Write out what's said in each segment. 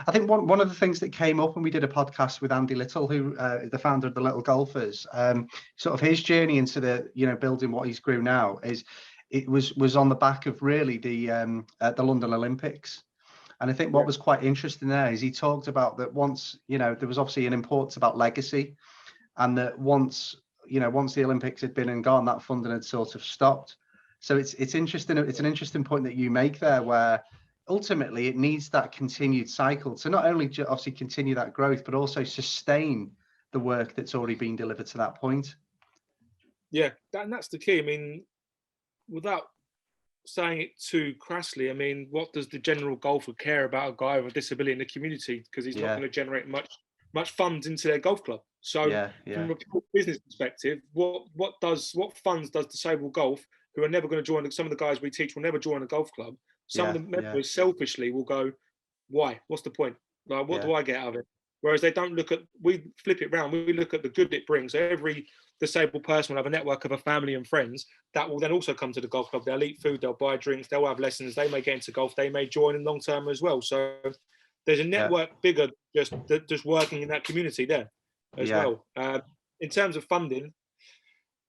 I think one of the things that came up when we did a podcast with Andy Little, who the founder of the Little Golfers, sort of his journey into the, building what he's grew now it was on the back of really the London Olympics. And I think what was quite interesting there is he talked about that once, there was obviously an importance about legacy, and that once the Olympics had been and gone, that funding had sort of stopped. So it's interesting. It's an interesting point that you make there, where ultimately it needs that continued cycle to not only obviously continue that growth, but also sustain the work that's already been delivered to that point. Yeah, and that's the key. I mean, without saying it too crassly, I mean, what does the general golfer care about a guy with a disability in the community? Because he's not going to generate much funds into their golf club. So from a pure business perspective, what funds does disabled golf, who are never going to join, some of the guys we teach will never join a golf club. Some of the members selfishly will go, why? What's the point? Like, what do I get out of it? Whereas they don't look at, we flip it around, we look at the good it brings. So every disabled person will have a network of a family and friends that will then also come to the golf club. They'll eat food, they'll buy drinks, they'll have lessons, they may get into golf, they may join in long term as well. So there's a network bigger just working in that community there as well. In terms of funding,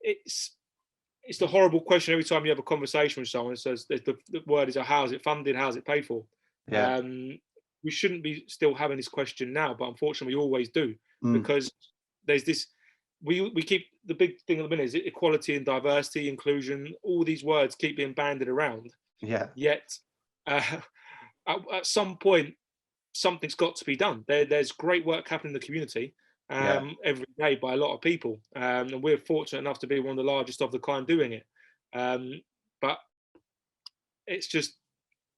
it's the horrible question every time you have a conversation with someone. It says the word is, how is it funded? How is it paid for? We shouldn't be still having this question now, but unfortunately we always do, because there's this, we keep, the big thing at the minute is equality and diversity, inclusion, all these words keep being bandied around. Yet at some point, something's got to be done. There's great work happening in the community every day by a lot of people. And we're fortunate enough to be one of the largest of the kind doing it. But it's just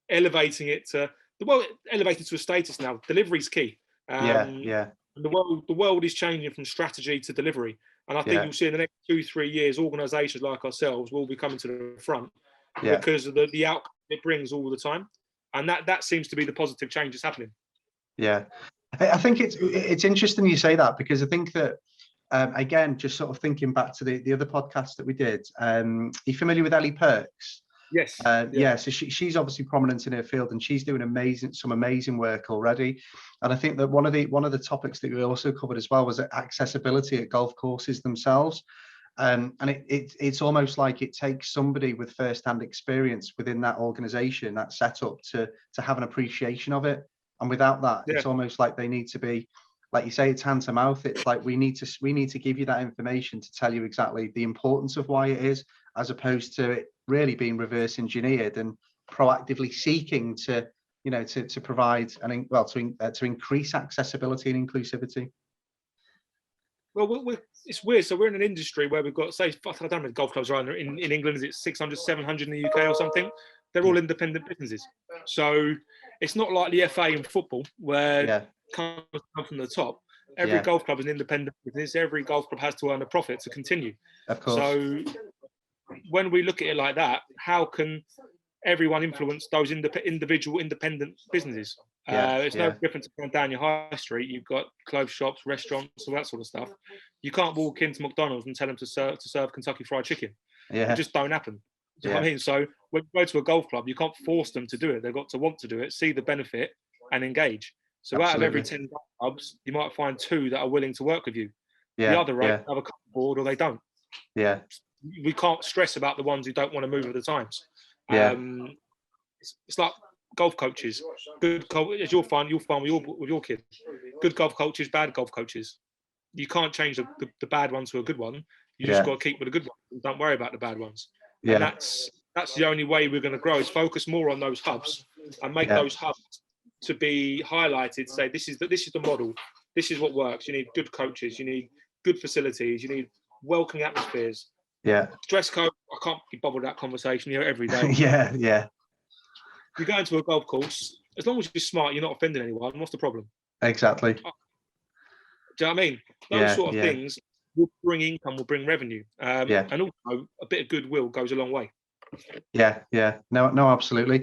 elevating it to, elevated to a status now. Delivery is key. The world is changing from strategy to delivery, and I think you'll see in the next 2-3 years, organisations like ourselves will be coming to the front because of the outcome it brings all the time, and that seems to be the positive change that's happening. I think it's interesting you say that, because I think that again, just sort of thinking back to the other podcast that we did, are you familiar with Ellie Perks? Yes. So she's obviously prominent in her field, and she's doing some amazing work already. And I think that one of the topics that we also covered as well was accessibility at golf courses themselves. And it's almost like it takes somebody with first-hand experience within that organization, that setup, to have an appreciation of it. And without that, it's almost like they need to be, like you say, it's hand to mouth. It's like we need to give you that information to tell you exactly the importance of why it is, as opposed to it really being reverse engineered and proactively seeking to provide to increase accessibility and inclusivity. Well, it's weird. So we're in an industry where we've got, say, I don't know if golf clubs are in England, is it 600, 700 in the UK or something? They're all independent businesses. So it's not like the FA in football where come from the top. Every golf club is an independent business. Every golf club has to earn a profit to continue. Of course. So when we look at it like that, how can everyone influence those individual independent businesses? It's no different to going down your high street. You've got clothes shops, restaurants, all that sort of stuff. You can't walk into McDonald's and tell them to serve Kentucky Fried Chicken. It just don't happen. Do you know what I mean? So when you go to a golf club, you can't force them to do it. They've got to want to do it, see the benefit, and engage. So out of every 10 golf clubs, you might find 2 that are willing to work with you. The other 8 have a couple board, or they don't. We can't stress about the ones who don't want to move with the times. It's like golf coaches. Good coach, as you'll find with your kid. Good golf coaches, bad golf coaches. You can't change the bad ones to a good one. You just got to keep with the good ones and don't worry about the bad ones. And that's the only way we're going to grow, is focus more on those hubs and make those hubs to be highlighted. Say this is the model. This is what works. You need good coaches. You need good facilities. You need welcoming atmospheres. Dress code. I can't be bothered with that conversation here every day. You go into a golf course, as long as you're smart, you're not offending anyone. What's the problem? Exactly. Do you know what I mean? Those sort of things will bring income, will bring revenue. And also a bit of goodwill goes a long way. No, absolutely.